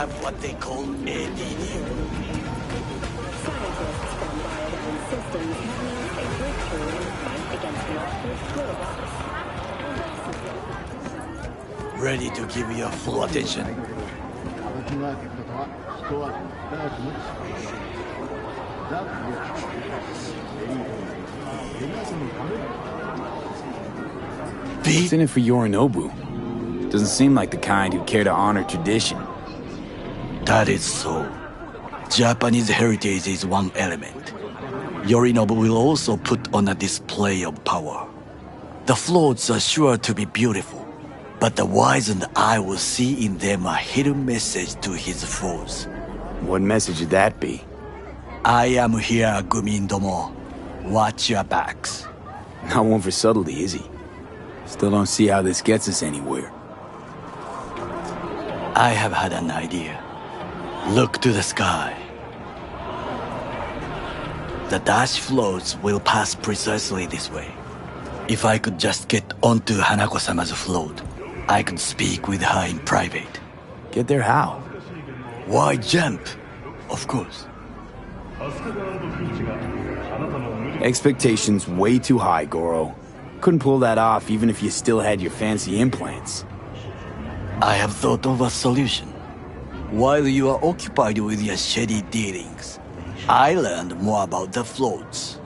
have what they call ADD. Scientists from Biodyne Systems have made a breakthrough in the fight against robots. Ready to give your full attention. What's in it for Yorinobu? Doesn't seem like the kind who care to honor tradition. That is so. Japanese heritage is one element. Yorinobu will also put on a display of power. The floats are sure to be beautiful, but the wizened eye will see in them a hidden message to his foes. What message would that be? I am here, Gumindomo. Watch your backs. Not one for subtlety, is he? Still don't see how this gets us anywhere. I have had an idea. Look to the sky. The dash floats will pass precisely this way. If I could just get onto Hanako-sama's float, I could speak with her in private. Get there how? Why jump? Of course. Expectations way too high, Goro. Couldn't pull that off even if you still had your fancy implants. I have thought of a solution. While you are occupied with your shady dealings, I learned more about the floats.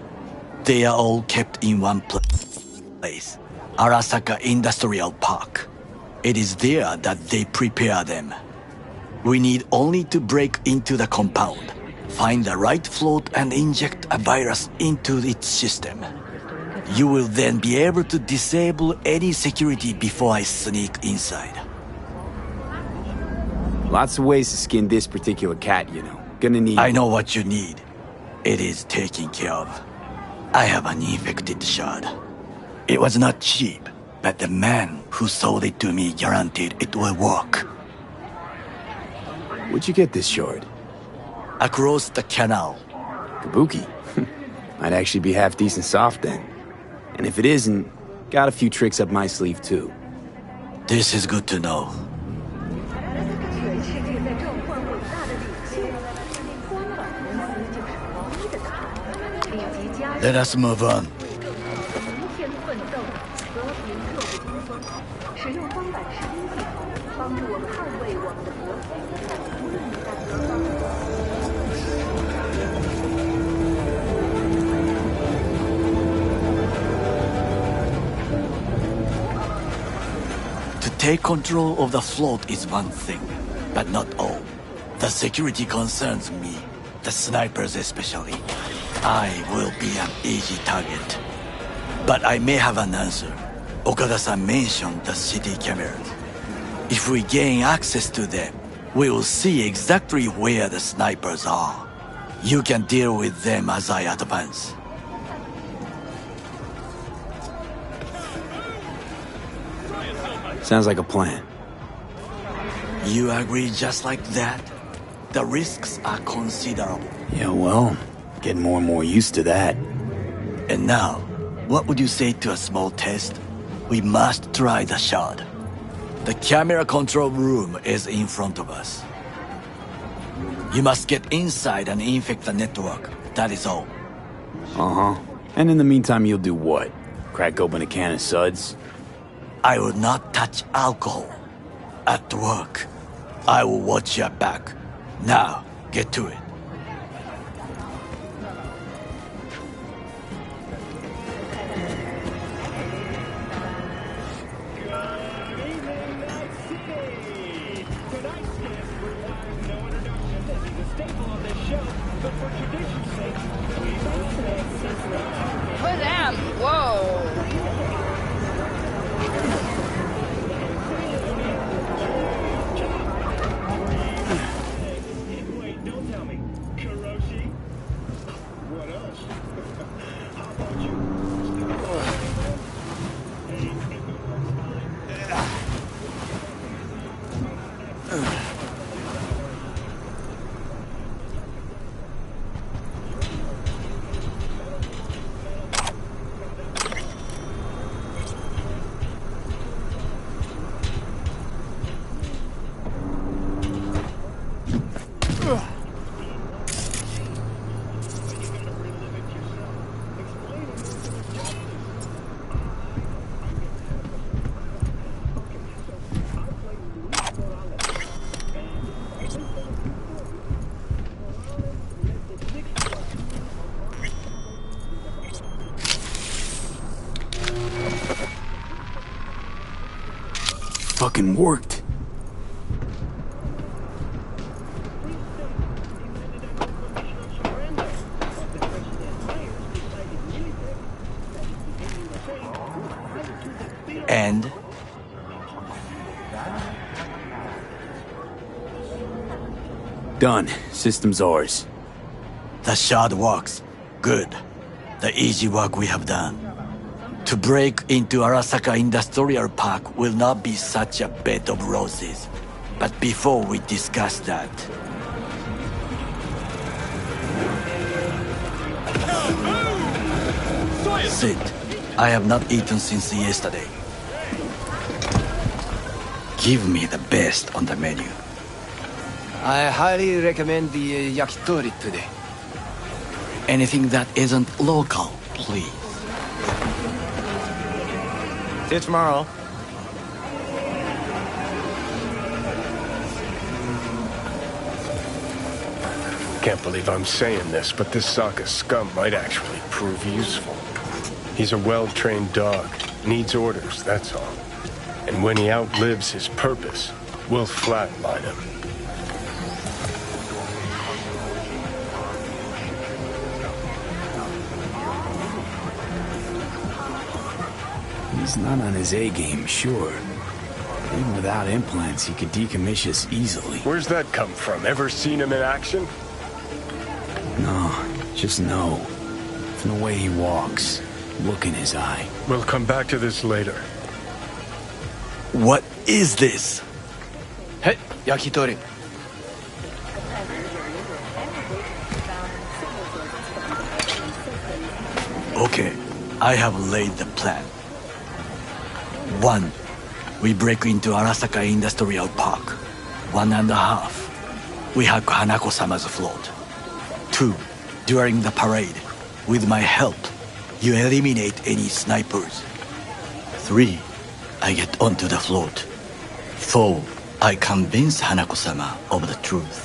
They are all kept in one place, Arasaka Industrial Park. It is there that they prepare them. We need only to break into the compound, find the right float and inject a virus into its system. You will then be able to disable any security before I sneak inside. Lots of ways to skin this particular cat, you know. Gonna need... I know what you need. It is taken care of. I have an infected shard. It was not cheap, but the man who sold it to me guaranteed it will work. Where'd you get this shard? Across the canal. Kabuki. Might actually be half decent soft then. And if it isn't, got a few tricks up my sleeve too. This is good to know. Let us move on. To take control of the float is one thing, but not all. The security concerns me, the snipers especially. I will be an easy target. But I may have an answer. Okada-san mentioned the city cameras. If we gain access to them, we will see exactly where the snipers are. You can deal with them as I advance. Sounds like a plan. You agree just like that? The risks are considerable. Yeah, well, getting more and more used to that. And now, what would you say to a small test? We must try the shard. The camera control room is in front of us. You must get inside and infect the network. That is all. Uh-huh. And in the meantime, you'll do what? Crack open a can of suds? I will not touch alcohol. At work, I will watch your back. Now, get to it. For them, whoa. fucking worked. And Done. System's ours. the shard works. Good. The easy work we have done. To break into Arasaka Industrial Park will not be such a bed of roses. But before we discuss that, sit. I have not eaten since yesterday. Give me the best on the menu. I highly recommend the yakitori today. Anything that isn't local, please. See you tomorrow. Can't believe I'm saying this, but this Sokka scum might actually prove useful. He's a well-trained dog. Needs orders, that's all. And when he outlives his purpose, we'll flatline him. He's not on his A-game, sure. Even without implants, he could decommission us easily. Where's that come from? Ever seen him in action? No, just know. From the way he walks, look in his eye. We'll come back to this later. What is this? Hey, yakitori. Okay, I have laid the plan. 1. We break into Arasaka Industrial Park. 1.5. We hack Hanako-sama's float. 2. During the parade, with my help, you eliminate any snipers. 3. I get onto the float. 4. I convince Hanako-sama of the truth.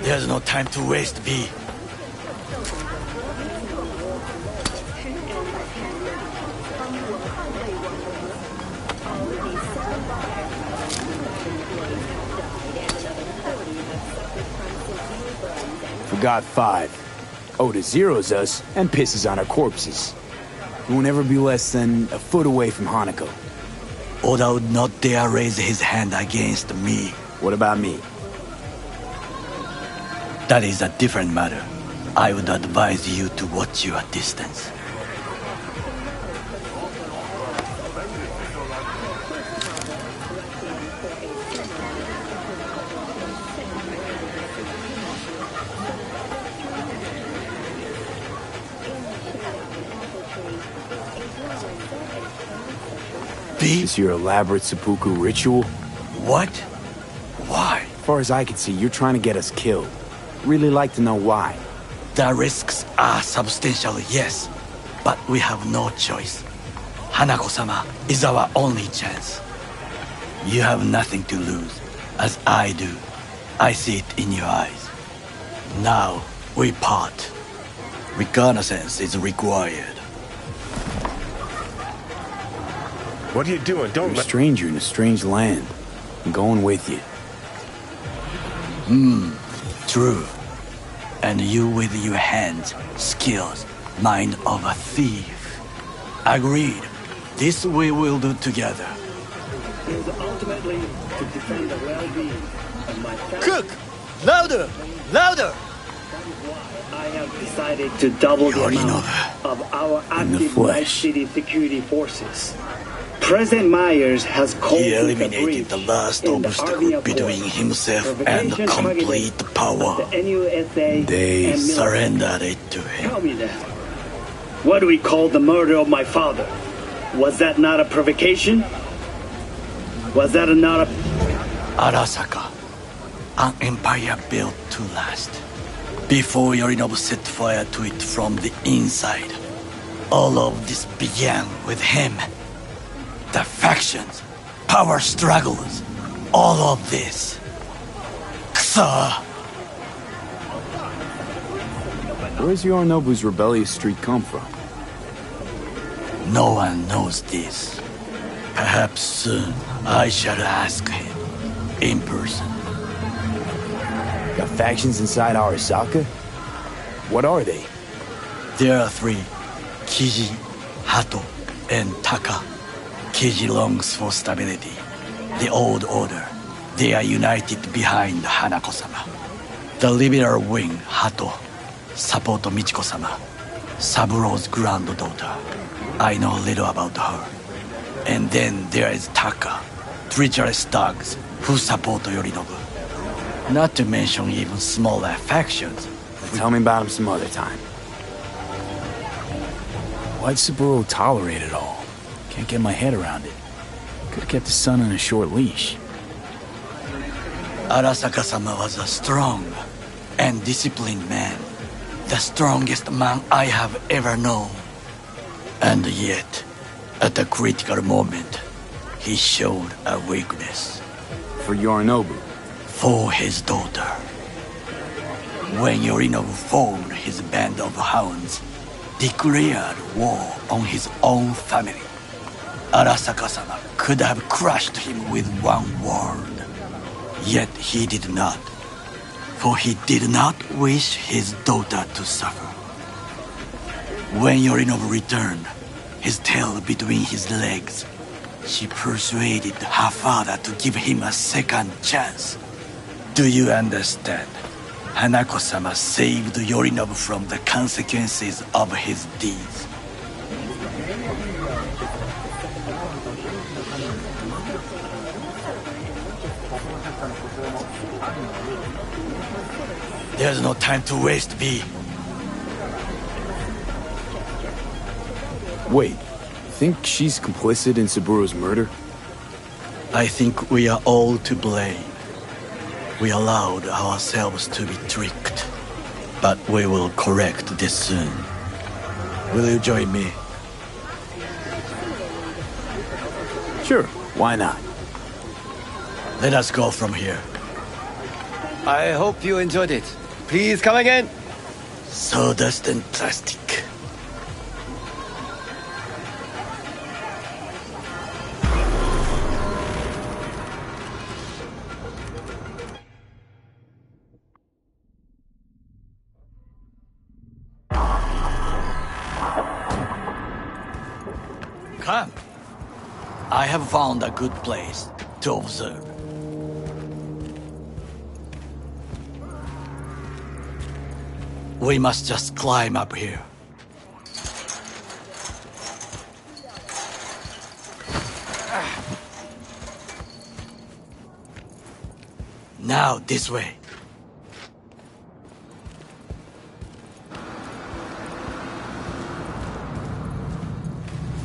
There's no time to waste, V. Forgot 5. Oda zeros us and pisses on our corpses. We won't ever be less than a foot away from Hanako. Oda would not dare raise his hand against me. What about me? That is a different matter. I would advise you to watch your distance. B? Is your elaborate seppuku ritual? What? Why? As far as I can see, you're trying to get us killed. Really like to know why. The risks are substantial, yes. But we have no choice. Hanako-sama is our only chance. You have nothing to lose, as I do. I see it in your eyes. Now, we part. Reconnaissance is required. What are you doing? You're a stranger in a strange land. I'm going with you. True. And you with your hands, skills, mind of a thief. Agreed. This we will do together. Is ultimately to defend the well-being of my family. Cook! Louder! Louder! I have decided to double the Yorinobu. amount of our In the active Night flesh. City security forces. President Myers has called He it a eliminated breach the last in the obstacle Army of between War. himself and Provocation complete targeted power. at the NUSA They and military. Surrendered it to him. Tell me that. What do we call the murder of my father? Was that not a provocation? Was that not a... Arasaka, an empire built to last. Before Yorinobu set fire to it from the inside. All of this began with him. The factions, power struggles, all of this. Kusa! Where's Yorinobu's rebellious streak come from? No one knows this. Perhaps soon I shall ask him in person. Got factions inside Arasaka? What are they? There are three: Kiji, Hato, and Taka. Kiji longs for stability. The old order. They are united behind Hanako-sama. The liberal wing, Hato, support Michiko-sama, Saburo's granddaughter. I know little about her. And then there is Taka, treacherous dogs who support Yorinobu. Not to mention even smaller factions. Tell me about him some other time. Why'd Saburo tolerate it all? Can't get my head around it. Could've kept his son on a short leash. Arasaka-sama was a strong and disciplined man. The strongest man I have ever known. And yet, at a critical moment, he showed a weakness. For Yorinobu? For his daughter. When Yorinobu formed his band of hounds, declared war on his own family, Arasaka-sama could have crushed him with one word. Yet he did not. For he did not wish his daughter to suffer. When Yorinobu returned, his tail between his legs, she persuaded her father to give him a second chance. Do you understand? Hanako-sama saved Yorinobu from the consequences of his deeds. There's no time to waste, V. Wait, think she's complicit in Saburo's murder? I think we are all to blame. We allowed ourselves to be tricked. But we will correct this soon. Will you join me? Sure, why not? Let us go from here. I hope you enjoyed it. Please come again. Sawdust and plastic. Come. I have found a good place to observe. We must just climb up here. Now, this way.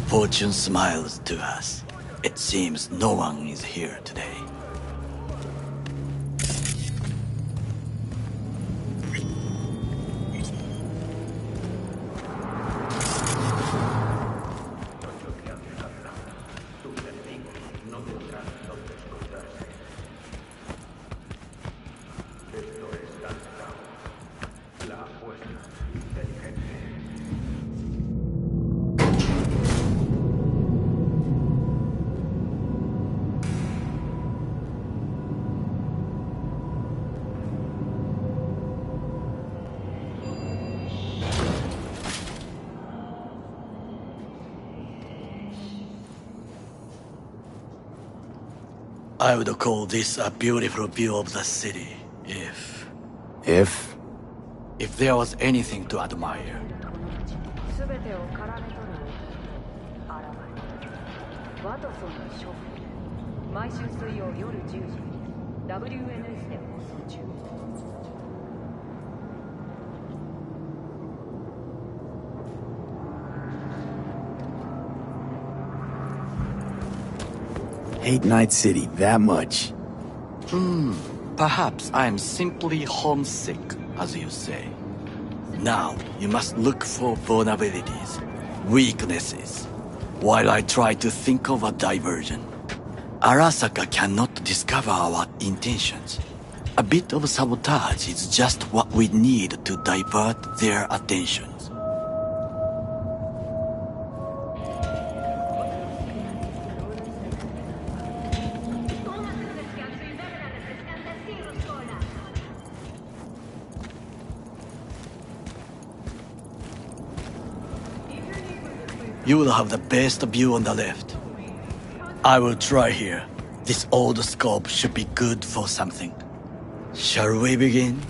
Fortune smiles to us. It seems no one is here today. I would call this a beautiful view of the city, if there was anything to admire. 全てを絡め取る現れワトソンの処分毎週水曜夜10時 WNS で放送中 Hate Night City that much. Perhaps I'm simply homesick, as you say. Now, you must look for vulnerabilities, weaknesses, while I try to think of a diversion. Arasaka cannot discover our intentions. A bit of sabotage is just what we need to divert their attentions. You will have the best view on the left. I will try here. This old scope should be good for something. Shall we begin?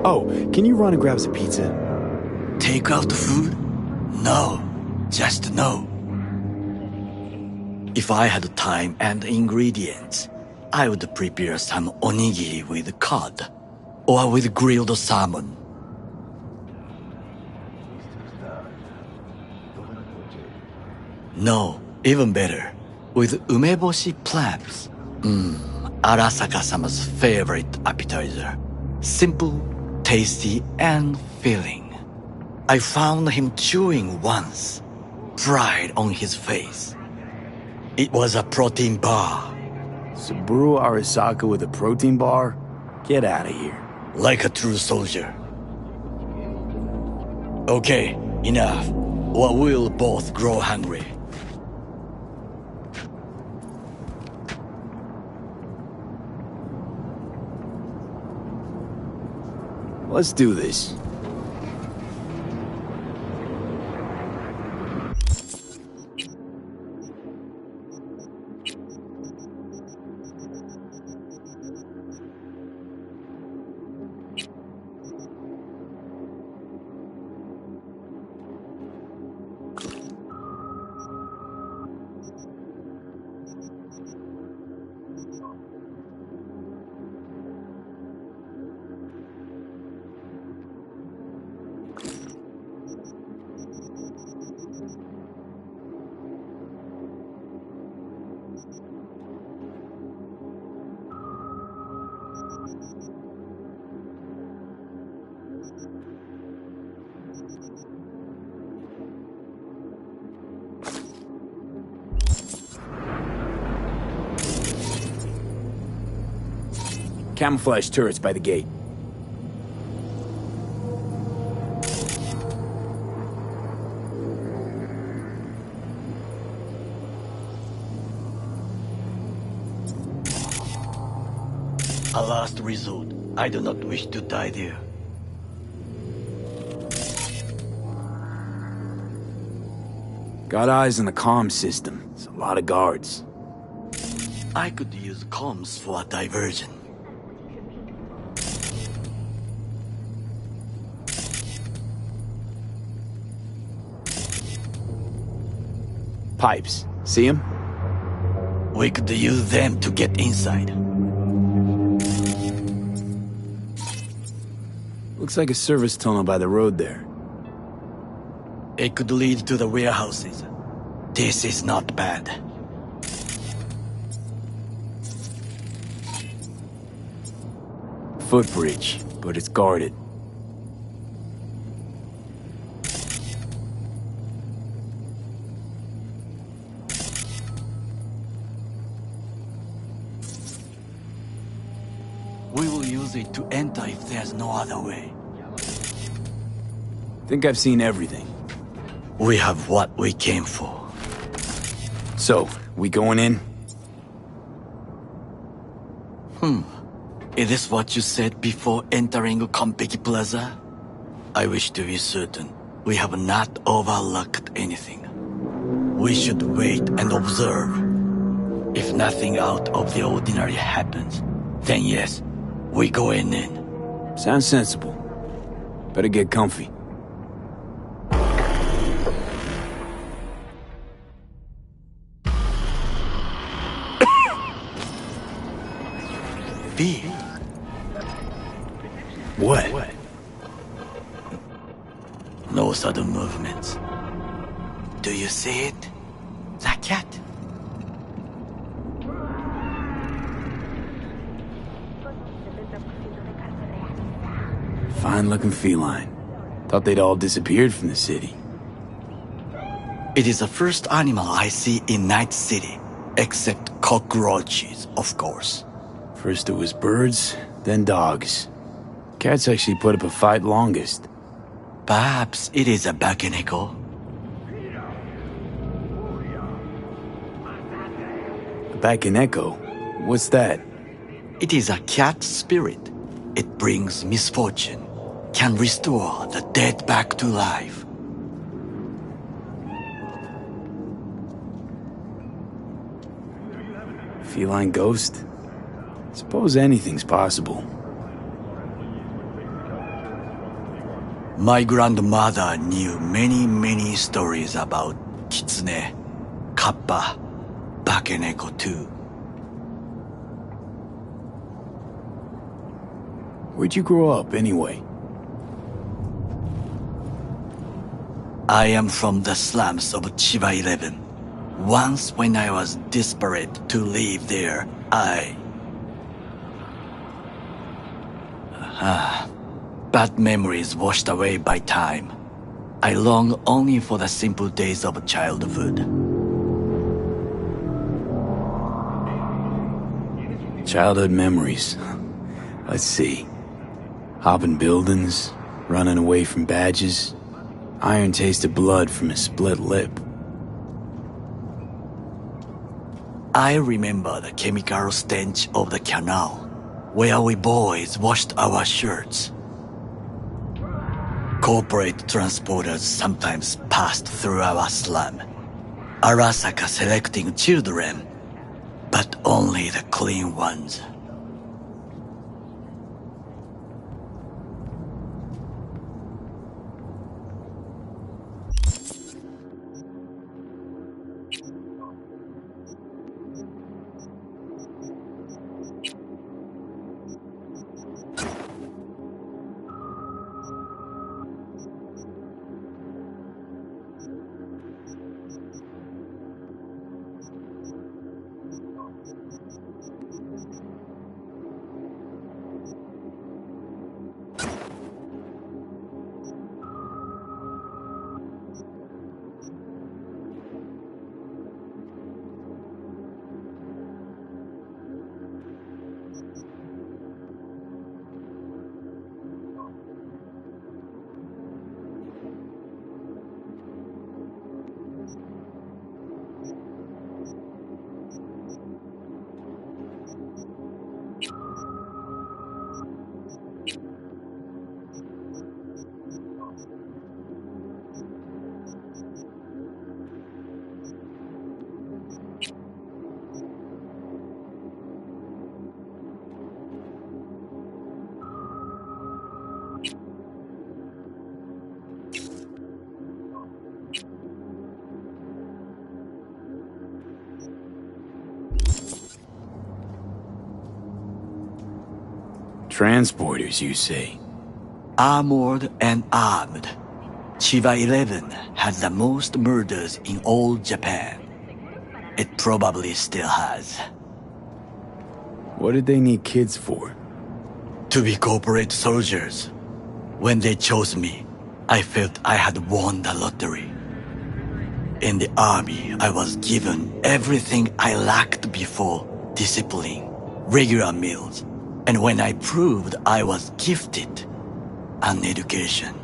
Oh, can you run and grab some pizza? Take out food? No, just no. If I had time and ingredients, I would prepare some onigiri with cod, or with grilled salmon. No, even better, with umeboshi clams. Arasaka-sama's favorite appetizer. Simple, tasty and filling. I found him chewing once, pride on his face. It was a protein bar. Saburo Arasaka with a protein bar? Get out of here. Like a true soldier. Okay, enough, or we'll both grow hungry. Let's do this. Camouflage turrets by the gate. A last resort. I do not wish to die there. Got eyes on the comm system. It's a lot of guards. I could use comms for a diversion. Pipes. See them? We could use them to get inside. Looks like a service tunnel by the road there. It could lead to the warehouses. This is not bad. Footbridge, but it's guarded. We will use it to enter if there's no other way. Think I've seen everything. We have what we came for. So, we going in? Is this what you said before entering Konpeki Plaza? I wish to be certain we have not overlooked anything. We should wait and observe. If nothing out of the ordinary happens, then yes, we go in. Sounds sensible. Better get comfy. B. What? No sudden movements. Do you see it? The cat. Fine-looking feline. Thought they'd all disappeared from the city. It is the first animal I see in Night City, except cockroaches, of course. First it was birds, then dogs. Cats actually put up a fight longest. Perhaps it is a bakeneko. A Bakaneko? What's that? It is a cat spirit. It brings misfortune, can restore the dead back to life. Feline ghost? Suppose anything's possible. My grandmother knew many stories about kitsune, kappa, bakeneko too. Where'd you grow up, anyway? I am from the slums of Chiba 11. Once when I was desperate to live there, Bad memories washed away by time. I long only for the simple days of childhood. Childhood memories. Let's see. Hopping buildings, running away from badges, iron-tasted blood from a split lip. I remember the chemical stench of the canal, where we boys washed our shirts. Corporate transporters sometimes passed through our slum, Arasaka selecting children, but only the clean ones. Transporters, you say? Armored and armed. Chiba 11 had the most murders in all Japan. It probably still has. What did they need kids for? To be corporate soldiers. When they chose me, I felt I had won the lottery. In the army, I was given everything I lacked before: discipline, regular meals, and when I proved I was gifted, an education.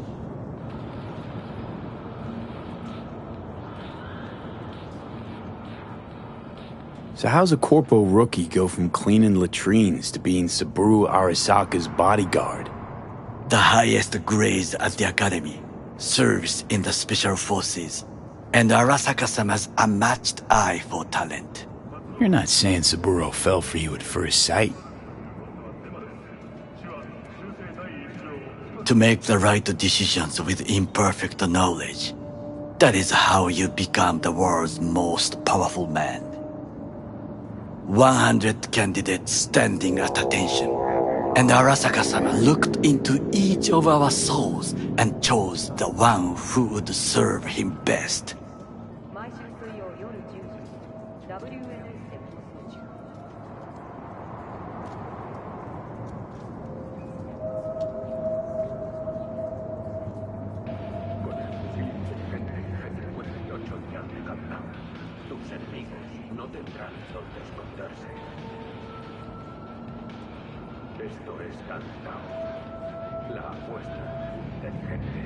So how's a corpo rookie go from cleaning latrines to being Saburo Arasaka's bodyguard? The highest grades at the academy, service in the special forces, and Arasaka-sama's unmatched eye for talent. You're not saying Saburo fell for you at first sight. To make the right decisions with imperfect knowledge. That is how you become the world's most powerful man. 100 candidates standing at attention, and Arasaka-sama looked into each of our souls and chose the one who would serve him best. 毎週水曜夜10時 WNS で放送中。Tus enemigos no tendrán donde esconderse. Esto es Countdown, la apuesta inteligente.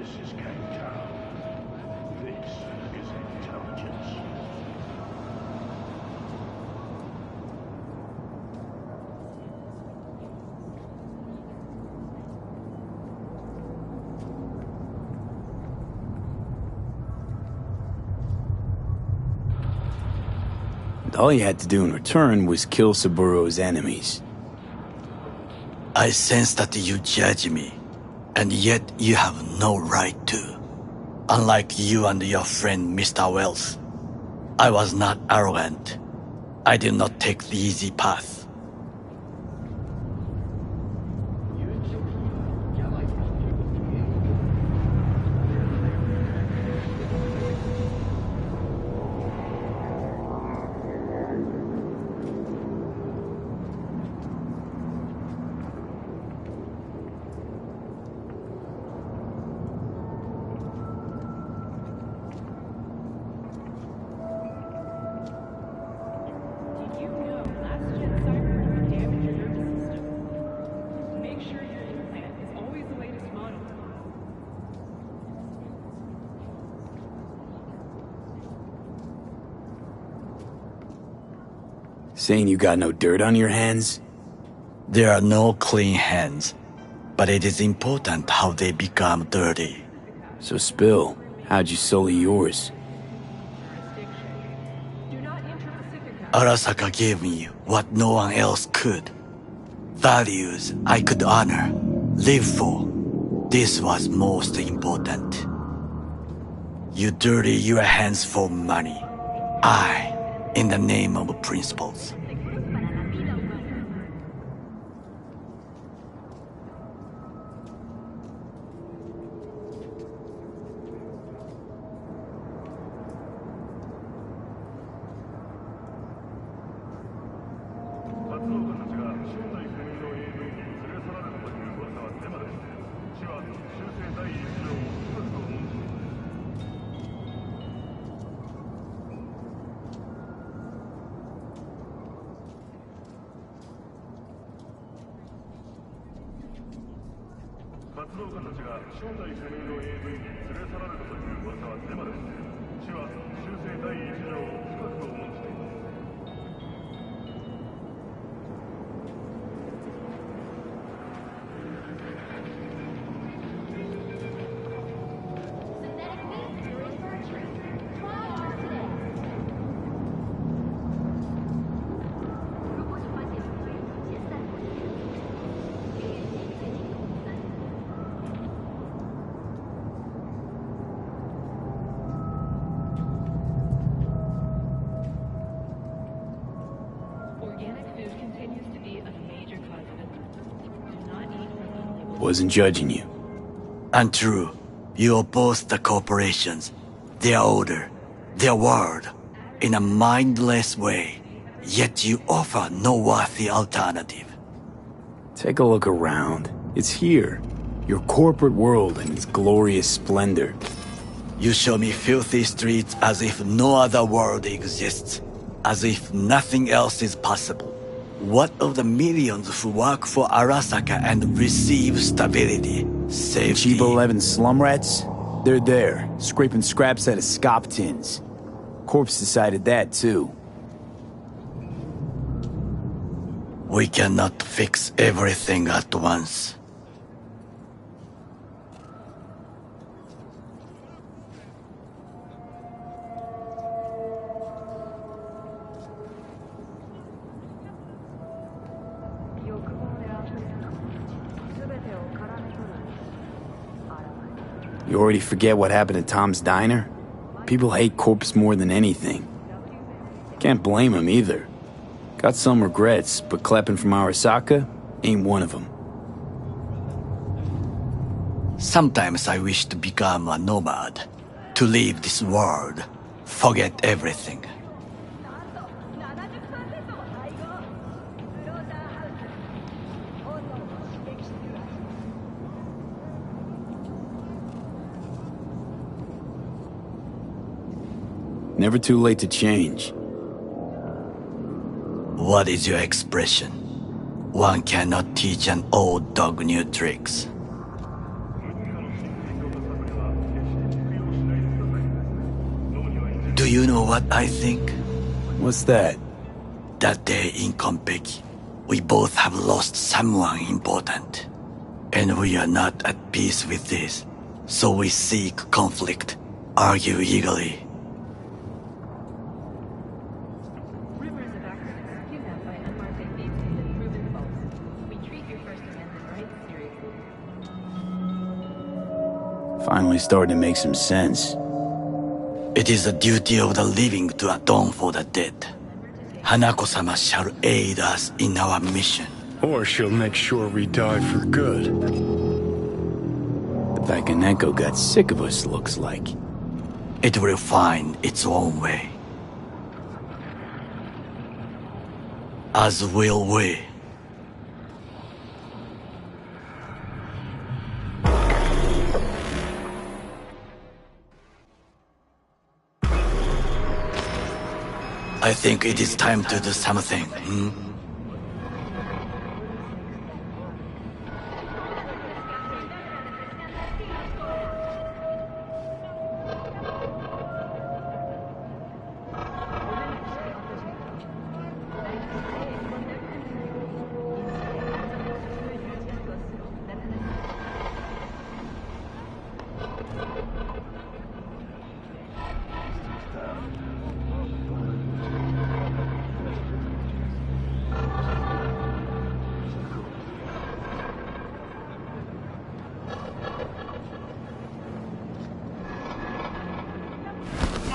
This is Kangtao. This is intelligence. And all you had to do in return was kill Saburo's enemies. I sense that you judge me, and yet you have no right to. Unlike you and your friend Mr. Wells, I was not arrogant. I did not take the easy path. Did you know last-gen Cyberpunk could damage your nervous system? Make sure your implant is always the latest model. Saying you got no dirt on your hands? There are no clean hands, but it is important how they become dirty. So spill, how'd you sully yours? Do not enter Pacifica. Arasaka gave me what no one else could. Values I could honor, live for. This was most important. You dirty your hands for money. I, in the name of principles. Organic food continues to be a major cause of illness. Do not eat from Wasn't judging you. Untrue. You oppose the corporations, their order, their word, in a mindless way, yet you offer no worthy alternative. Take a look around. It's here. Your corporate world in its glorious splendor. You show me filthy streets as if no other world exists, as if nothing else is possible. What of the millions who work for Arasaka and receive stability, safety? Chiba 11 slum rats? They're there, scraping scraps out of scop tins. Corpse decided that, too. We cannot fix everything at once. You already forget what happened at Tom's Diner? People hate Corpse more than anything. Can't blame him either. Got some regrets, but Kleppen from Arasaka ain't one of them. Sometimes I wish to become a nomad, to leave this world, forget everything. Never too late to change. What is your expression? One cannot teach an old dog new tricks. Do you know what I think? What's that? That day in Konpeki, we both have lost someone important. And we are not at peace with this. So we seek conflict, argue eagerly. Rumors of accidents kidnapped by unmarked atheists have proven false. We treat your First Amendment rights seriously. Finally starting to make some sense. It is the duty of the living to atone for the dead. Hanako-sama shall aid us in our mission. Or she'll make sure we die for good. The Vakanenko got sick of us, looks like. It will find its own way. As will we. I think it is time to do something,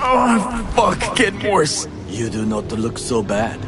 Oh, fuck, getting worse. You do not look so bad.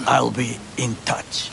I'll be in touch.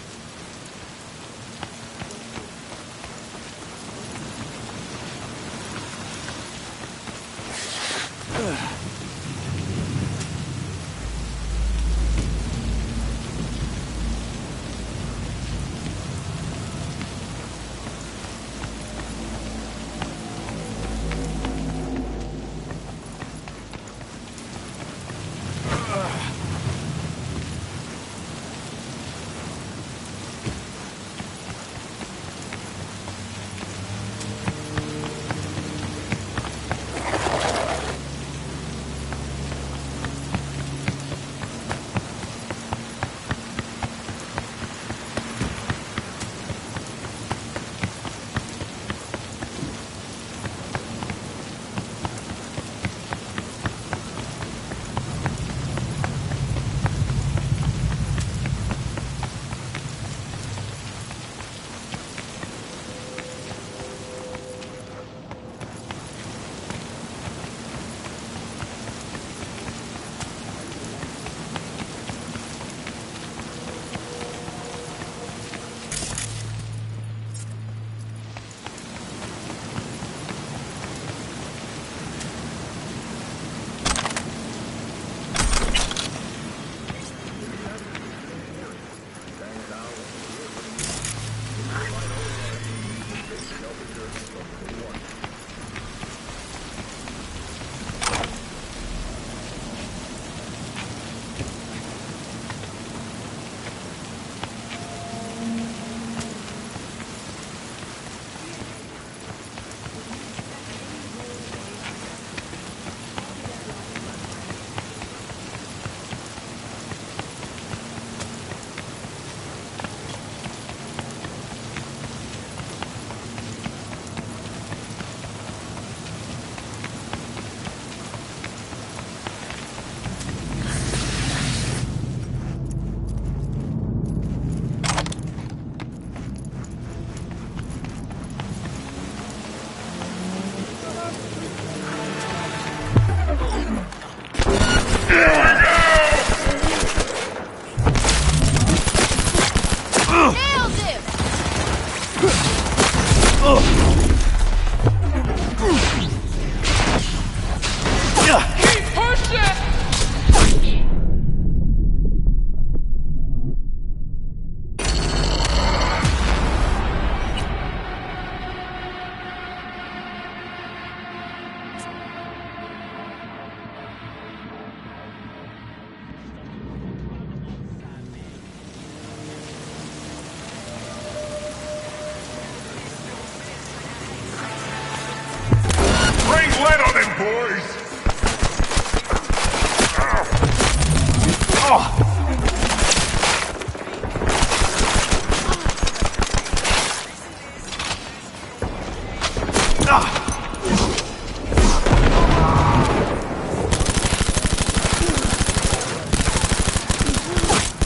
lead on them, boys!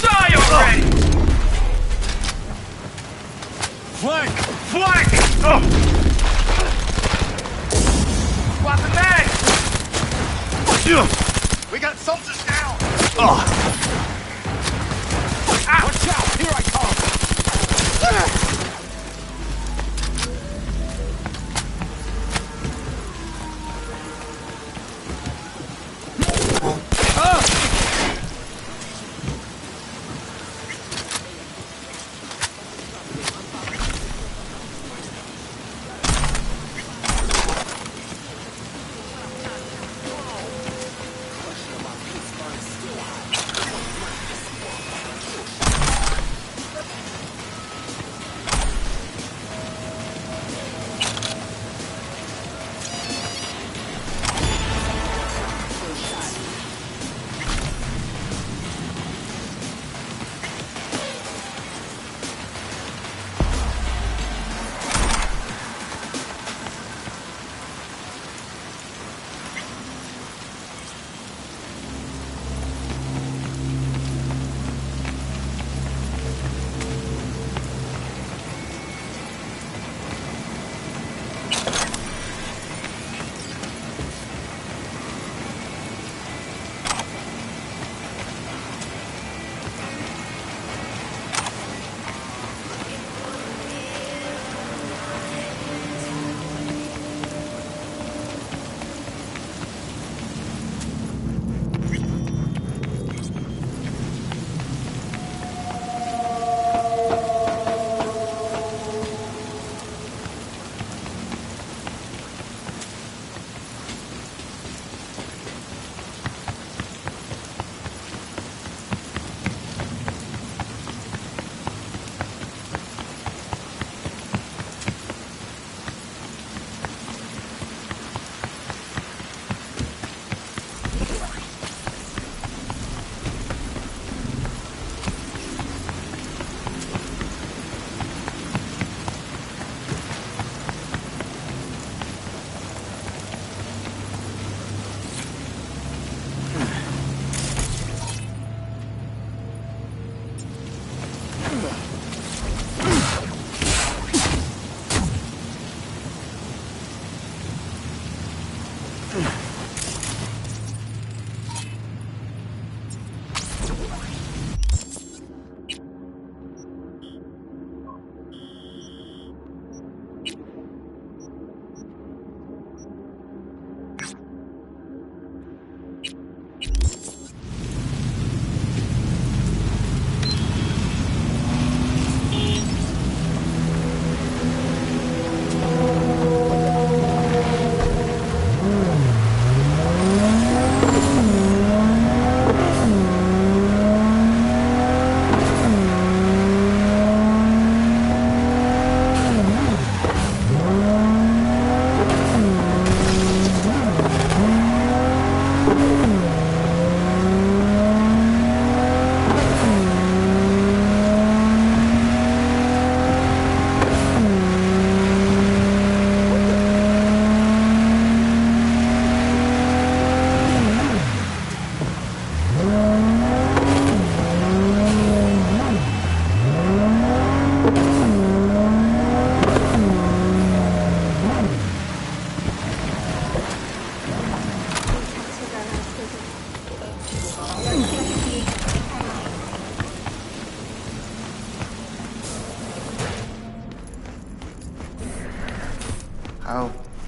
Die already! Flank! Flank! Swap the bag! We got soldiers down! Watch out! Here I come!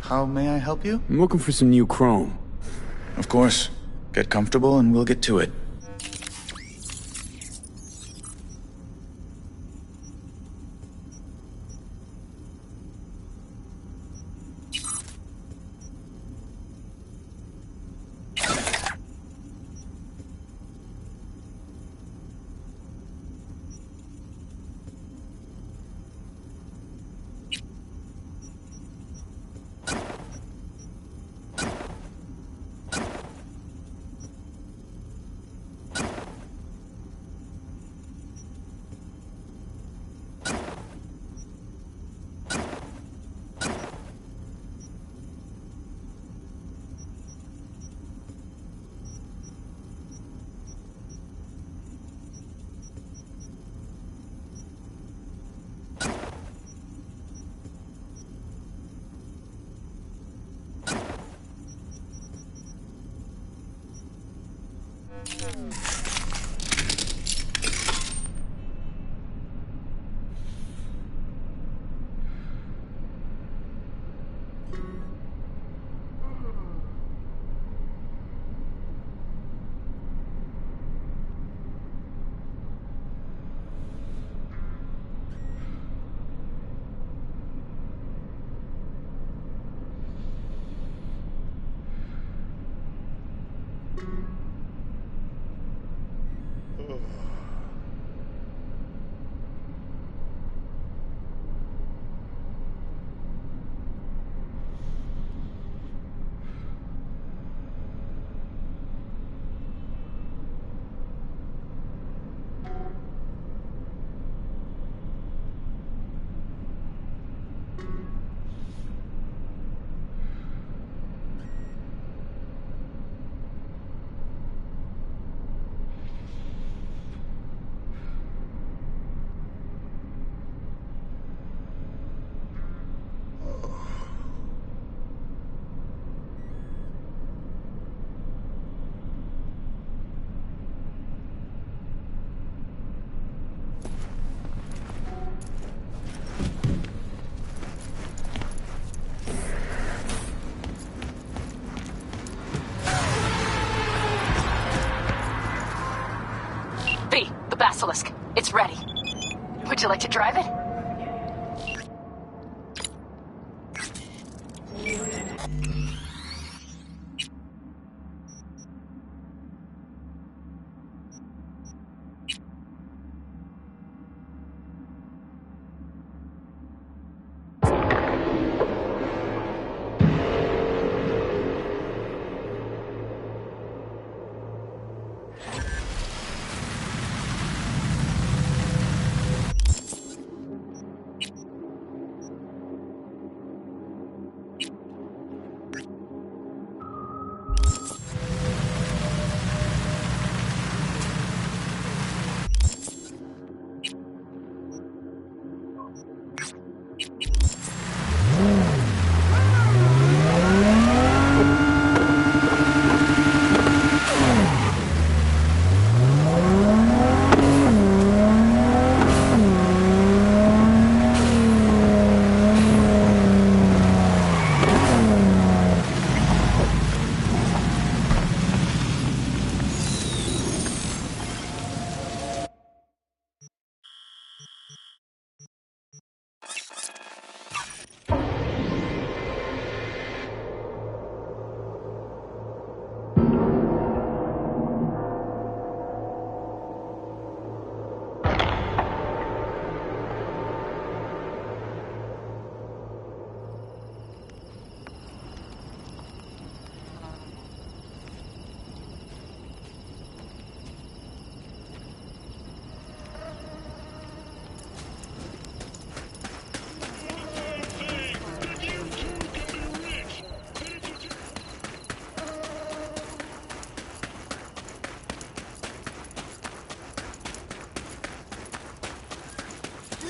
How may I help you? I'm looking for some new chrome. Of course. Get comfortable and we'll get to it. Basilisk. It's ready. Would you like to drive it?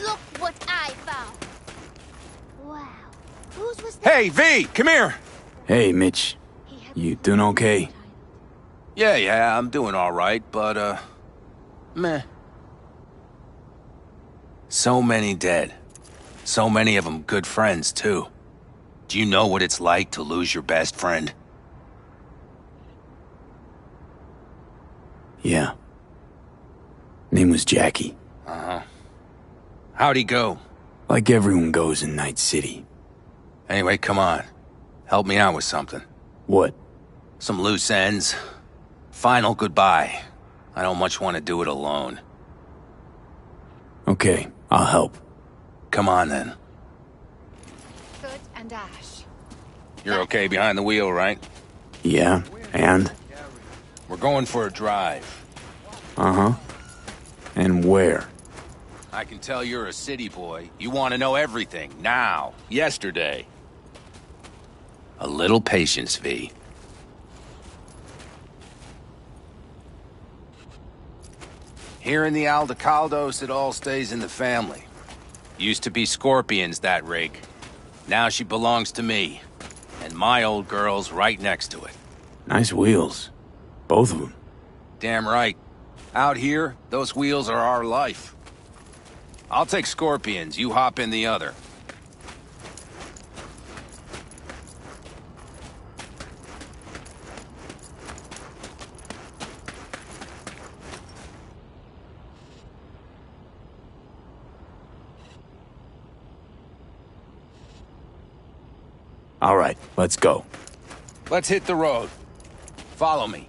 Look what I found. Wow. Whose was that? Hey, V, come here. Hey, Mitch. You doing okay? Yeah, I'm doing all right, but, meh. So many dead. So many of them good friends, too. Do you know what it's like to lose your best friend? Yeah. Name was Jackie. Uh-huh. How'd he go? Like everyone goes in Night City. Anyway, come on. Help me out with something. What? Some loose ends. Final goodbye. I don't much want to do it alone. Okay, I'll help. Come on, then. Foot and Ash. You're okay behind the wheel, right? Yeah, and? We're going for a drive. Uh-huh. And where? I can tell you're a city boy. You want to know everything, now, yesterday. A little patience, V. Here in the Aldecaldos, it all stays in the family. Used to be Scorpion's, that rig. Now she belongs to me. And my old girl's right next to it. Nice wheels. Both of them. Damn right. Out here, those wheels are our life. I'll take Scorpions, you hop in the other. All right, let's go. Let's hit the road. Follow me.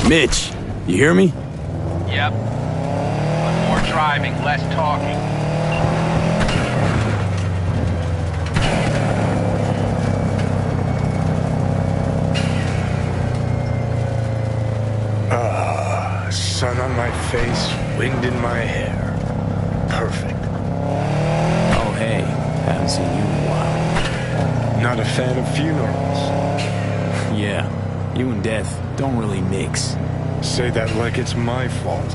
Mitch, you hear me? Yep. But more driving, less talking. Sun on my face, wind in my hair. Perfect. Oh, hey. Haven't seen you in a while. Not a fan of funerals. Yeah, you and death don't really mix. Say that like it's my fault.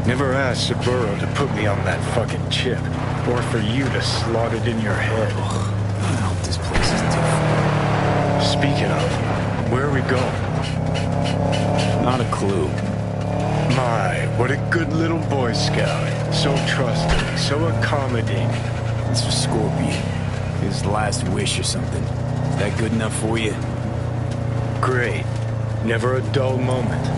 Never asked Saburo to put me on that fucking chip, or for you to slot it in your head. I hope this place is different. Speaking of, where are we going? Not a clue. good little Boy Scout. So trusting, so accommodating. It's for Scorpion. His last wish or something. Is that good enough for you? Great. Never a dull moment.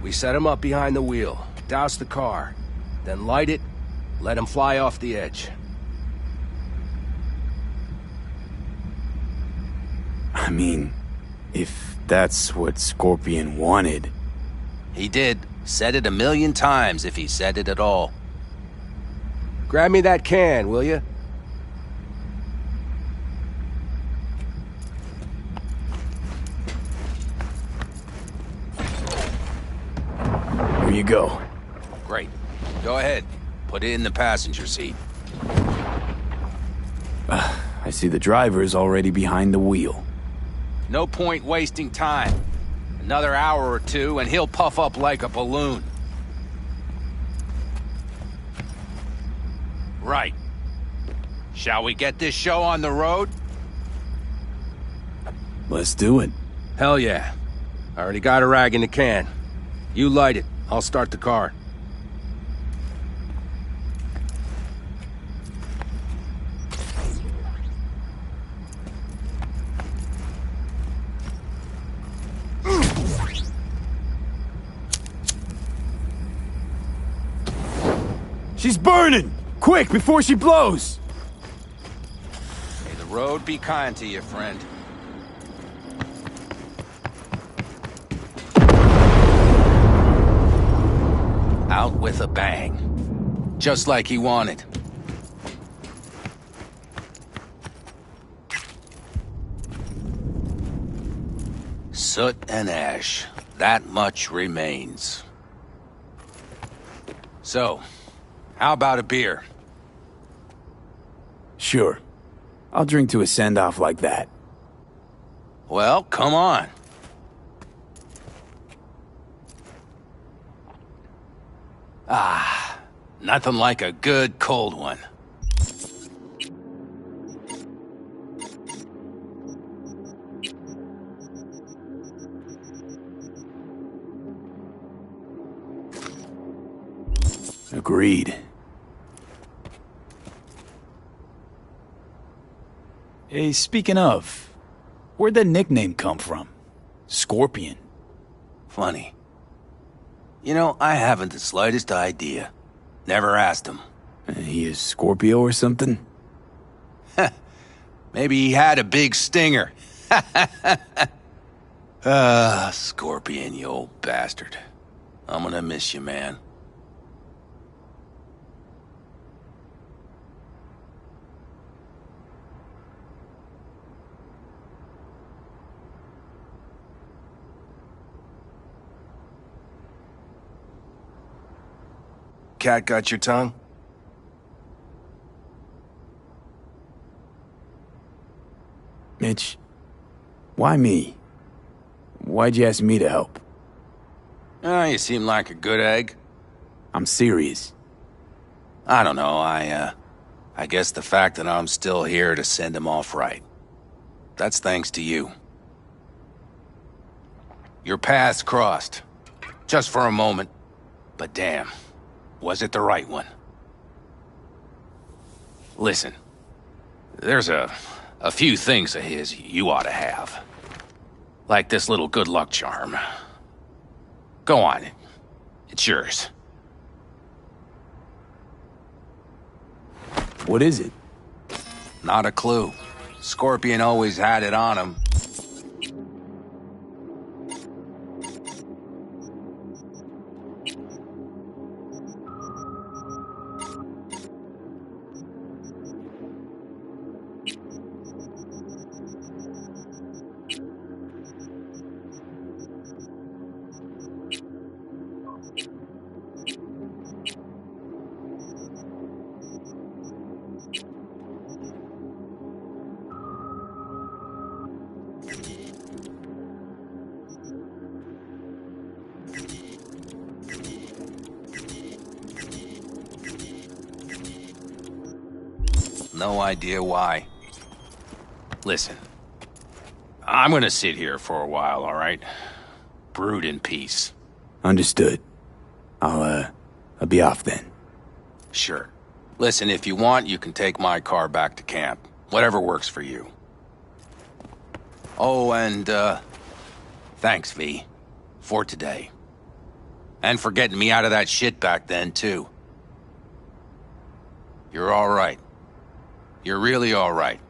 We set him up behind the wheel, douse the car, then light it, let him fly off the edge. I mean, if that's what Scorpion wanted. He did. Said it 1,000,000 times if he said it at all. Grab me that can, will you? Here you go. Great. Go ahead. Put it in the passenger seat. I see the driver is already behind the wheel. No point wasting time. Another hour or two and he'll puff up like a balloon. Right. Shall we get this show on the road? Let's do it. Hell yeah. I already got a rag in the can. You light it. I'll start the car. She's burning! Quick, before she blows! May the road be kind to you, friend. Out with a bang. Just like he wanted. Soot and ash. That much remains. So, how about a beer? Sure. I'll drink to a send-off like that. Well, come on. Ah, nothing like a good cold one. Agreed. Hey, speaking of, where'd that nickname come from? Scorpion. Funny. You know, I haven't the slightest idea. Never asked him. He is Scorpio or something? Maybe he had a big stinger. Scorpion, you old bastard. I'm gonna miss you, man. Cat got your tongue? Mitch, why me? Why'd you ask me to help? You seem like a good egg. I'm serious. I don't know, I guess the fact that I'm still here to send him off right. That's thanks to you. Your paths crossed. Just for a moment. But damn. Was it the right one? Listen, there's a few things of his you ought to have. Like this little good luck charm. Go on, it's yours. What is it? Not a clue. Scorpion always had it on him. No idea why. Listen, I'm gonna sit here for a while, all right? Brood in peace. Understood. I'll be off then. Sure. Listen, if you want, you can take my car back to camp. Whatever works for you. Oh, and, thanks, V. For today. And for getting me out of that shit back then, too. You're all right. You're really all right.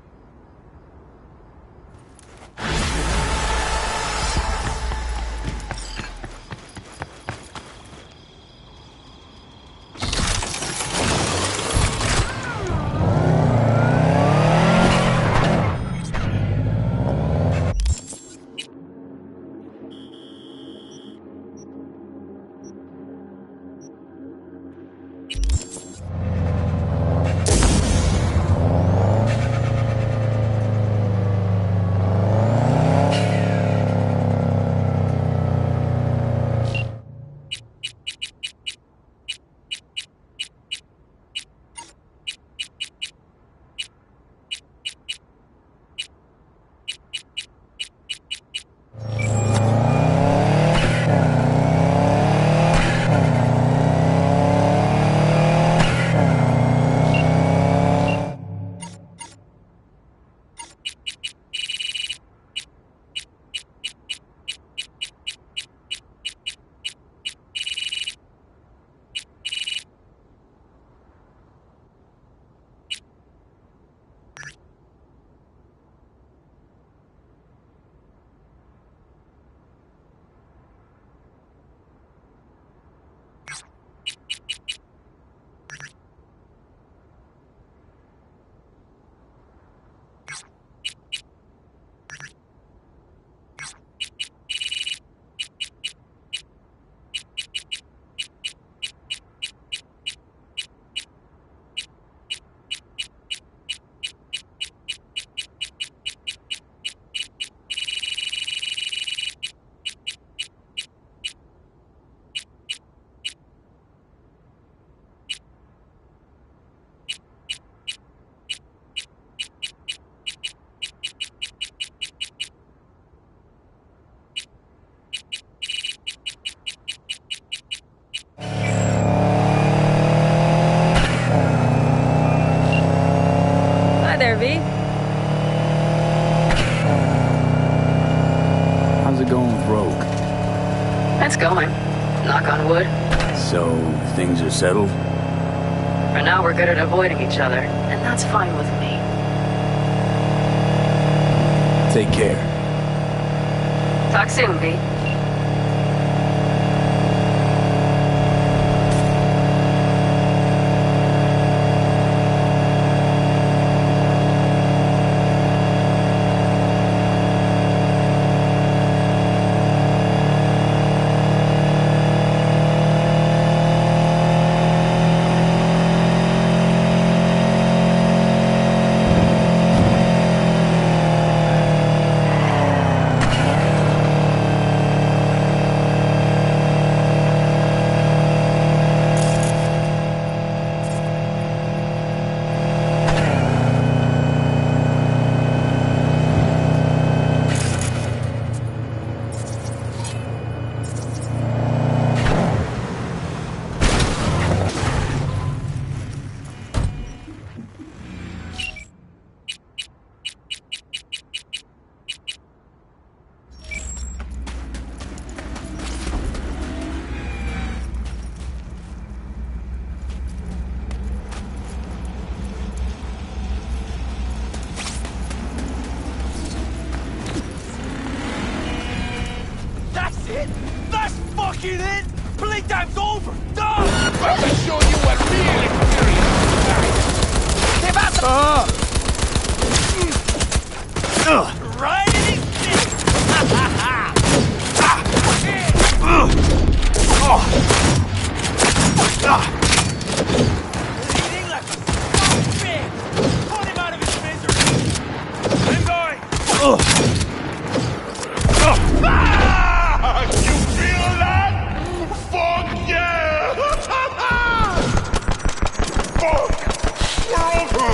Hi there, V. How's it going with Rogue? It's going. Knock on wood. So, things are settled? For now, we're good at avoiding each other, and that's fine with me. Take care. Talk soon, V. it? That's fucking it! Playtime's over! Done! About to show you what real experience is like! Right in his dick! Eating like a fucking pig! Put him out of his misery! I'm going! You feel that? Fuck yeah! Fuck! We're over!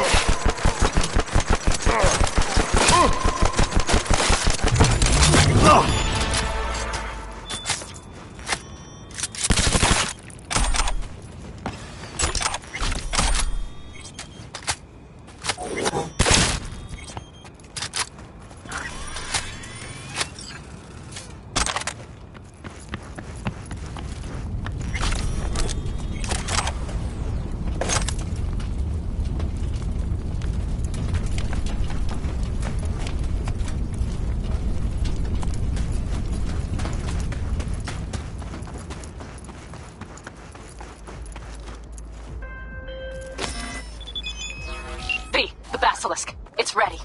B, the Basilisk. It's ready.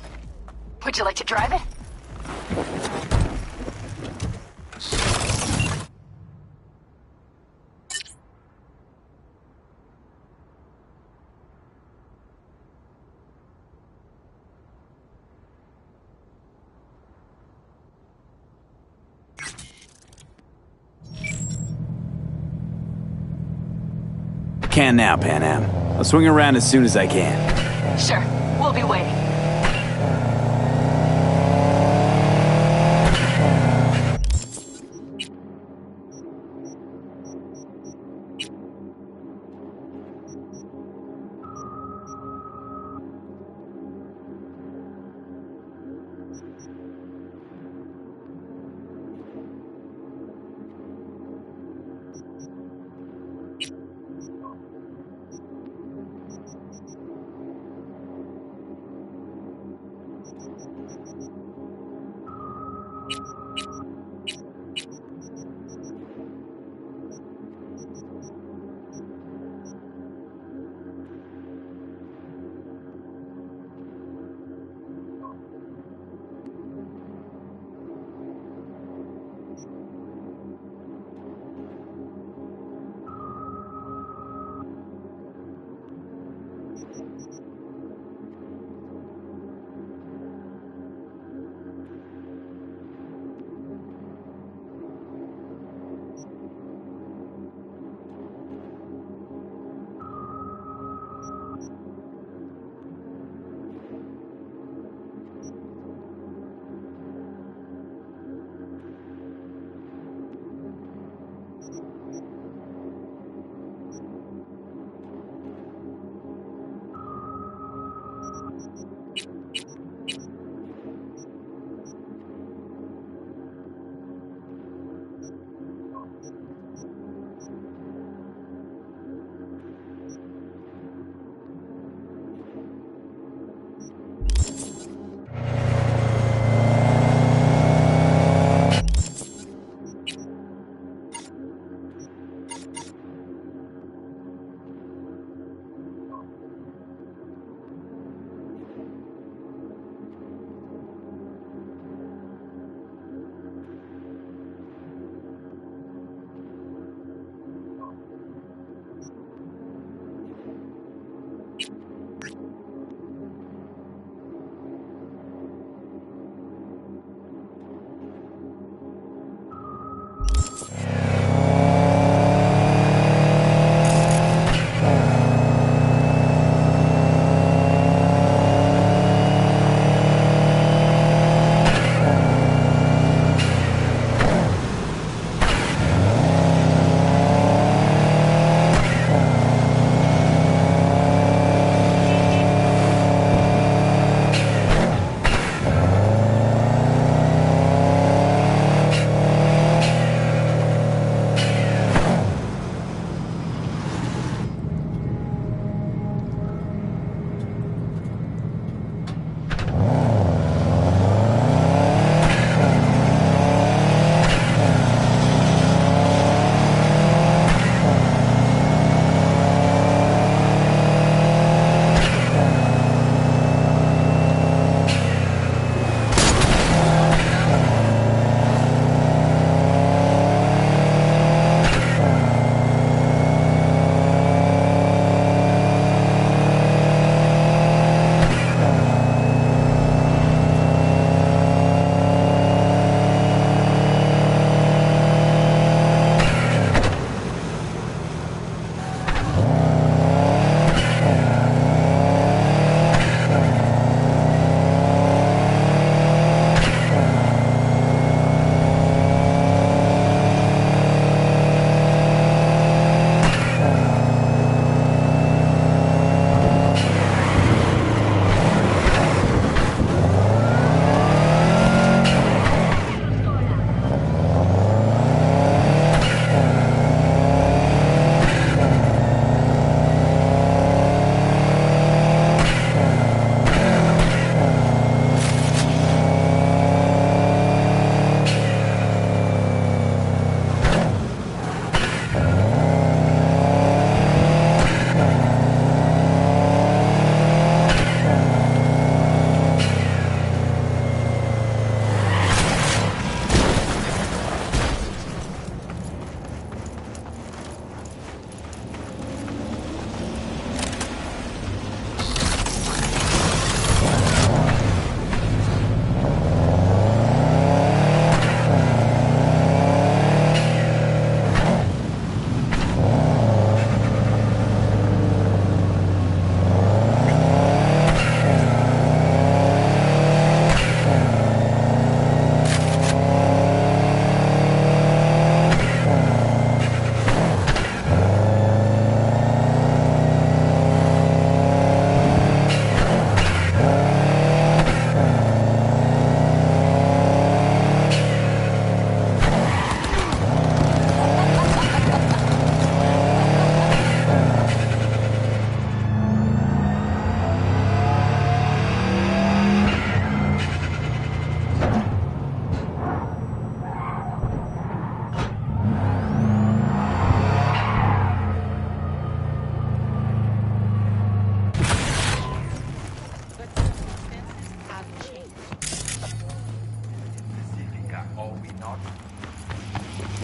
Would you like to drive it? Can now, Pan Am. I'll swing around as soon as I can. Sure. We'll be waiting.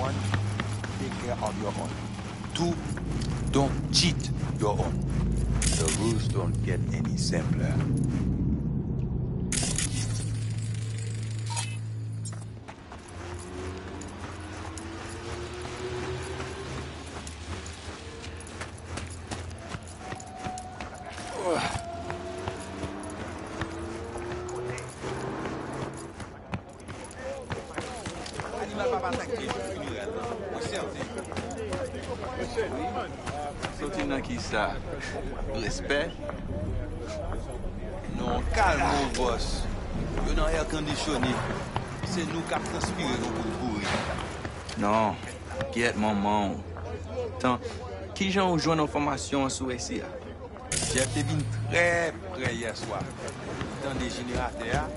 One, take care of your own. Two, don't cheat your own. The rules don't get any simpler. Soti nan ki sa? Respect? Non, calme, boss. Yo nan air conditionné. C'est nous qui transpiré nous pour courir. Non, get maman. Tant, qui j'en rejoint en formation sur SIA? J'ai été venu très près hier soir. Dans des générateurs.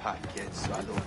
Paquet de salauds.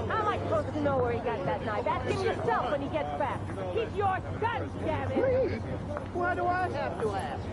How am I supposed to know where he got that knife? Ask him yourself when he gets back. Keep your guns, damn it! Please. Why do I have to ask?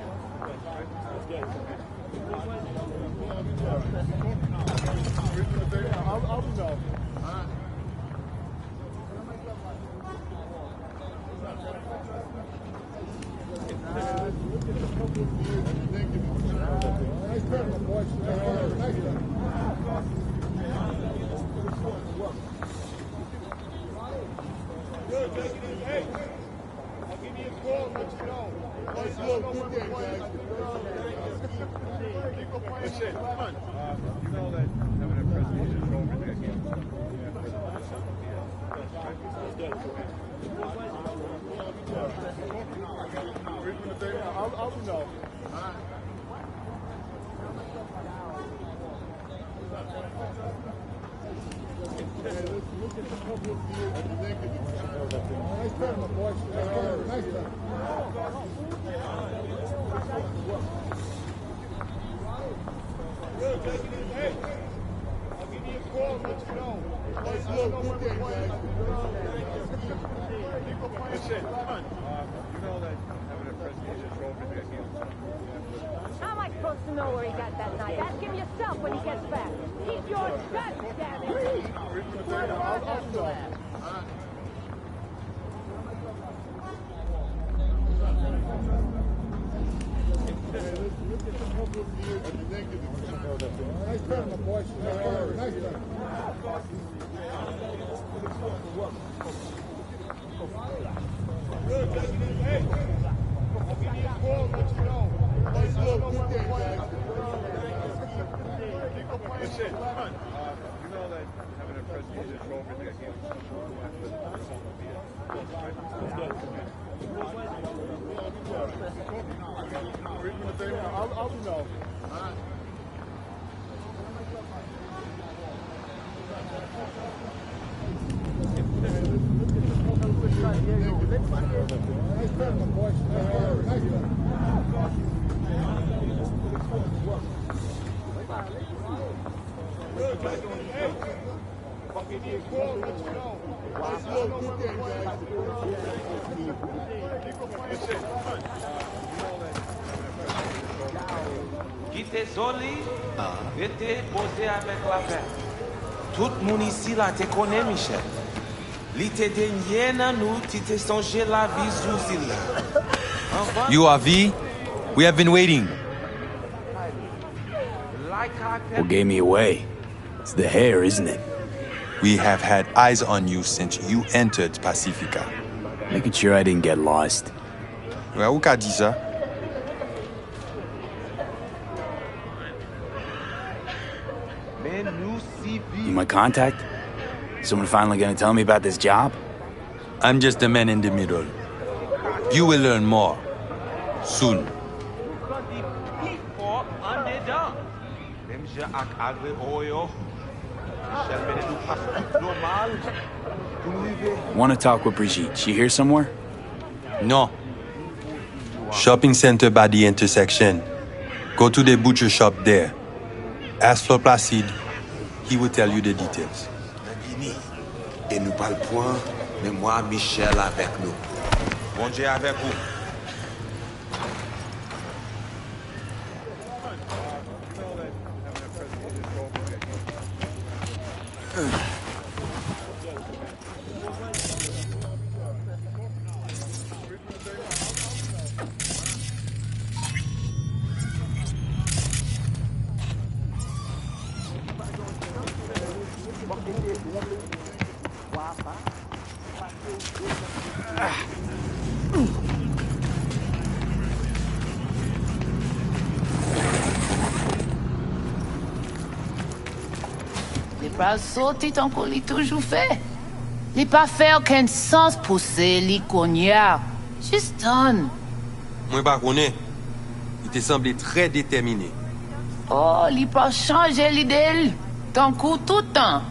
How am I supposed to know where he got that knife? Ask him yourself when he gets back. Keep your guts, damn it! Quittez Zoli, restez posé avec la fête. Tout le monde ici là te connaît, Michel. Li te denye nan nou, ti te songe la vie sous île. You are V? We have been waiting. What gave me away? It's the hair, isn't it? We have had eyes on you since you entered Pacifica. Making sure I didn't get lost. Ouais, ou qu'a dit ça? You my contact? Someone finally gonna tell me about this job? I'm just the man in the middle. You will learn more. Soon. Want to talk with Brigitte? She here somewhere? No. Shopping center by the intersection. Go to the butcher shop there. Ask for Placide. He will tell you the details. Et nous pas le point, mais moi, Michel avec nous. Bon Dieu avec vous. Les pas sorti tant qu'on l'y toujours fait. Les pas fait aucun sens pousser les cognards. Juste done. Moi, pas connais. Il te semblait très déterminé. Oh, les pas changer l'idée. Tant coup tout le temps.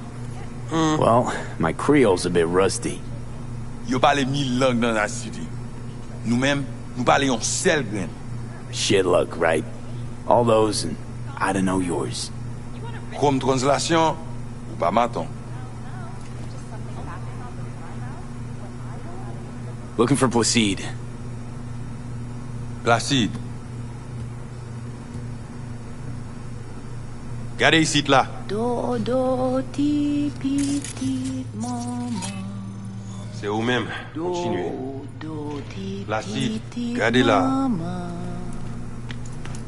Well, my Creole's a bit rusty. Yo parle 1000 langues dans la cité. Nous-mêmes, nous parlons seul grain. Shit luck, right? All those and I don't know yours. Comme translation, ou pas maton. Looking for Placide. Placide. Regardez ici, là. Do, do, ti, pi, ti, maman. C'est vous-même. Continuez. Do, ti, Placide, ti, regardez là. maman.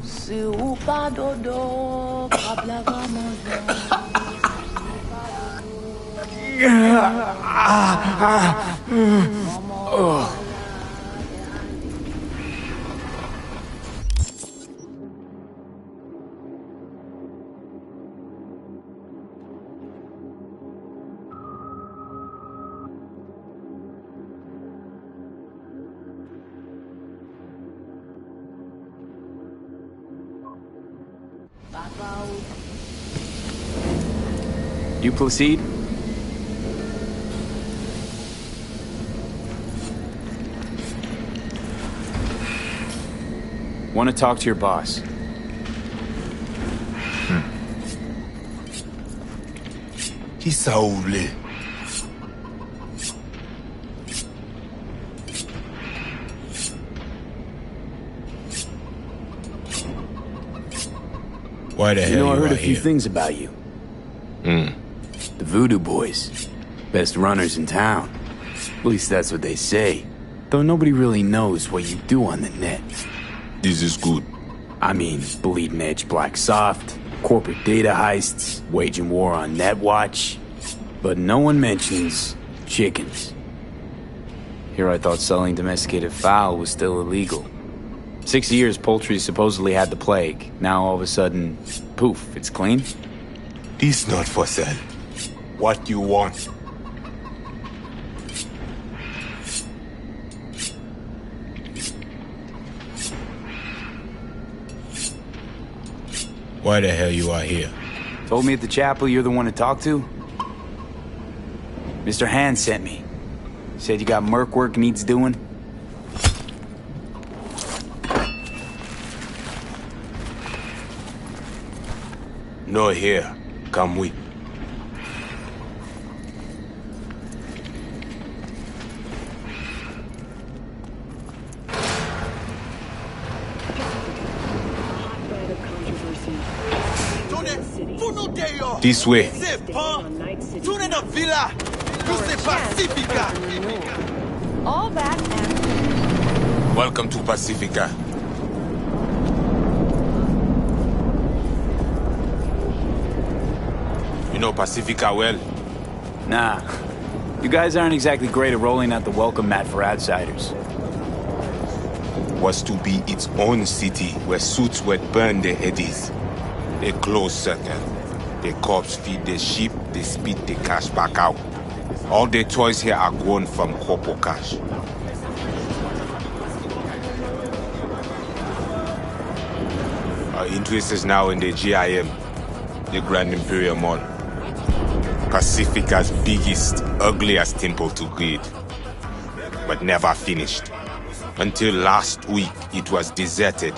C'est ou pas dodo, pas blague Oh. You Placide? Want to talk to your boss. Kisaule. Why the hell You know, I you heard out a few here? things about you. The Voodoo Boys. Best runners in town. At least that's what they say. Though nobody really knows what you do on the net. This is good. I mean, bleeding edge black soft, corporate data heists, waging war on Netwatch. But no one mentions chickens. Here I thought selling domesticated fowl was still illegal. 6 years poultry supposedly had the plague. Now all of a sudden, poof, it's clean? This not for sale. What you want? Why the hell you out here? Told me at the chapel you're the one to talk to? Mr. Hand sent me. Said you got merc work needs doing? No here. Come with. This way. All that and Welcome to Pacifica. You know Pacifica well? Nah. You guys aren't exactly great at rolling out the welcome mat for outsiders. Was to be its own city where suits would burn their eddies. A closed circle. The cops feed the sheep, they spit the cash back out. All the toys here are grown from corpo cash. Our interest is now in the GIM, the Grand Imperial Mall. Pacifica's biggest, ugliest temple to greed. But never finished. Until last week, it was deserted.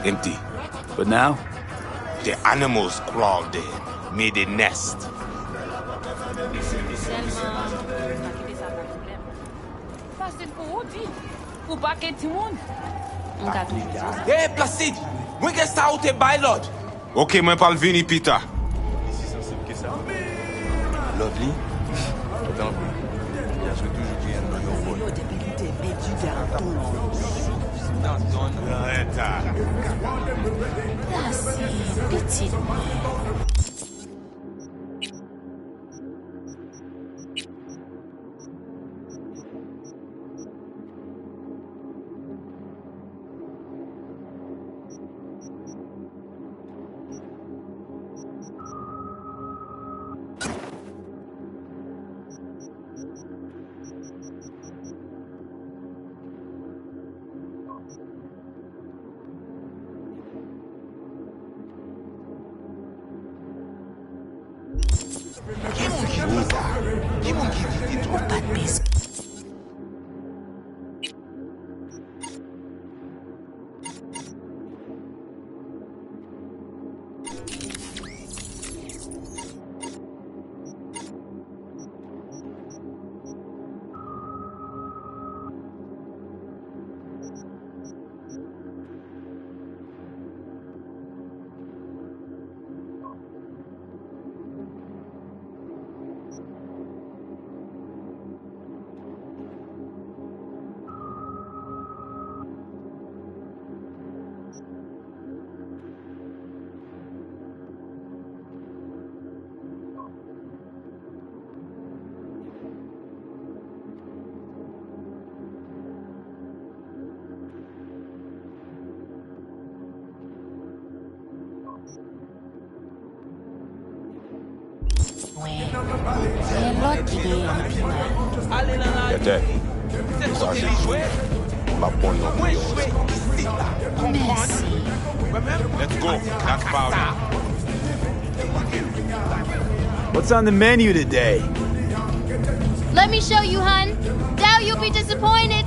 Empty. But now? The animals crawled there, made a nest. Hey, Placide! Mwen gen sa ou te bay lot? Ok, mwen pal vini, Peter. Lovely. Attends. Il a toujours dit un Yete. Let's go. That's powder. What's on the menu today? Let me show you, hun. Doubt you'll be disappointed.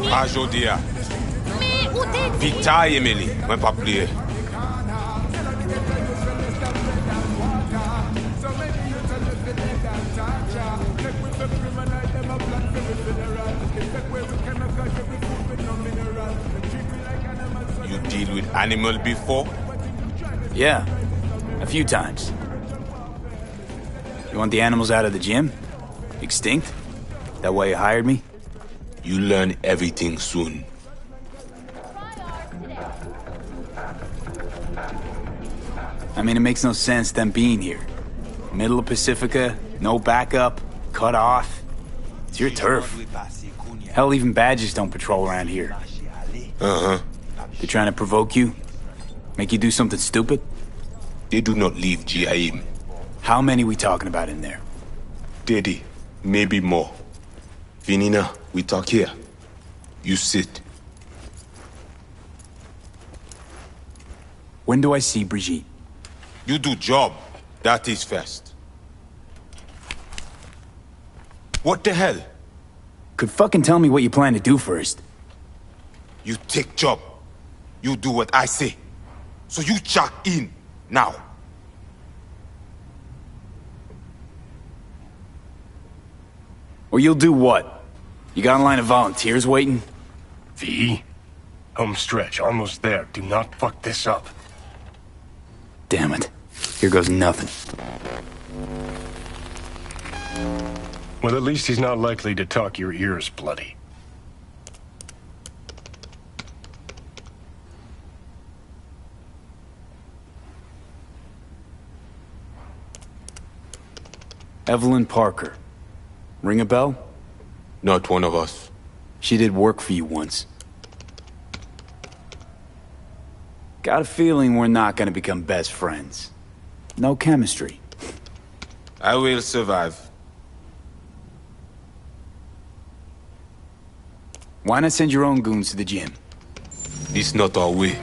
Pas aujourd'hui. Mais où t'es? Victor et Emily, moi pas plié. You deal with animal before? Yeah, a few times. You want the animals out of the gym? Extinct? That why you hired me? You learn everything soon. I mean, it makes no sense them being here. Middle of Pacifica, no backup, cut off. It's your turf. Hell, even badges don't patrol around here. Uh-huh. They're trying to provoke you? Make you do something stupid? They do not leave GIM. How many we talking about in there? 30, maybe more. Vinina, we talk here. You sit. When do I see Brigitte? You do job. That is first. What the hell? Could fucking tell me what you plan to do first. You take job. You do what I say. So you check in now. Or you'll do what? You got a line of volunteers waiting? V? Home stretch, almost there. Do not fuck this up. Damn it. Here goes nothing. Well, at least he's not likely to talk your ears bloody. Evelyn Parker. Ring a bell? Not one of us. She did work for you once. Got a feeling we're not gonna become best friends. No chemistry. I will survive. Why not send your own goons to the gym? This not our way.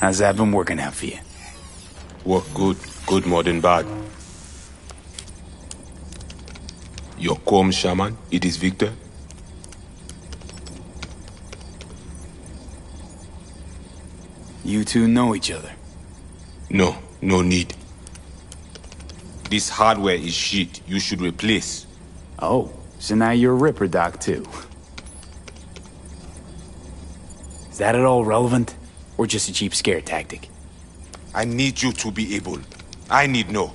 How's that been working out for you? Work good. Good more than bad. Your calm shaman, it is Victor? You two know each other? No, no need. This hardware is shit. You should replace. Oh, so now you're a Ripper Doc too. Is that at all relevant? Or just a cheap scare tactic? I need you to be able. I need know.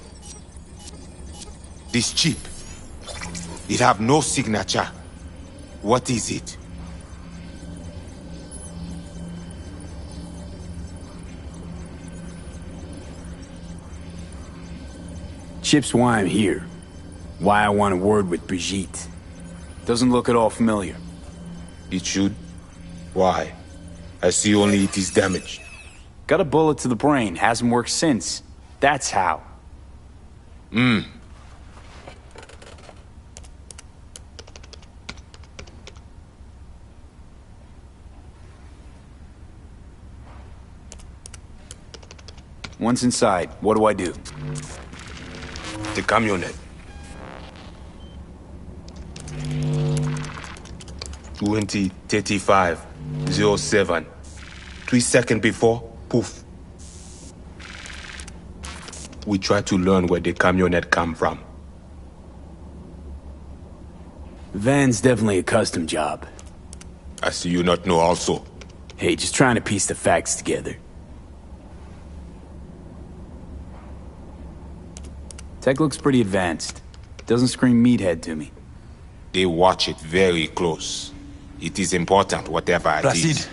This chip. It have no signature. What is it? Chip's why I'm here. Why I want a word with Brigitte. Doesn't look at all familiar. It should. Why? I see only it is damaged. Got a bullet to the brain. Hasn't worked since. That's how. Once inside, what do I do? The camionette. 20:35:07. 3 seconds before, poof. We try to learn where the camionette come from. Van's definitely a custom job. I see you not know also. Hey, just trying to piece the facts together. Tech looks pretty advanced. Doesn't scream meathead to me. They watch it very close. It is important, whatever it Placide. is.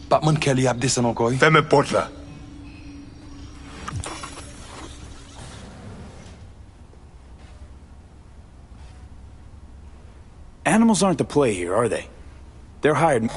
Batman Kelly ap desen ankoy? Fais-moi porte là. Animals aren't the play here, are they? They're hired...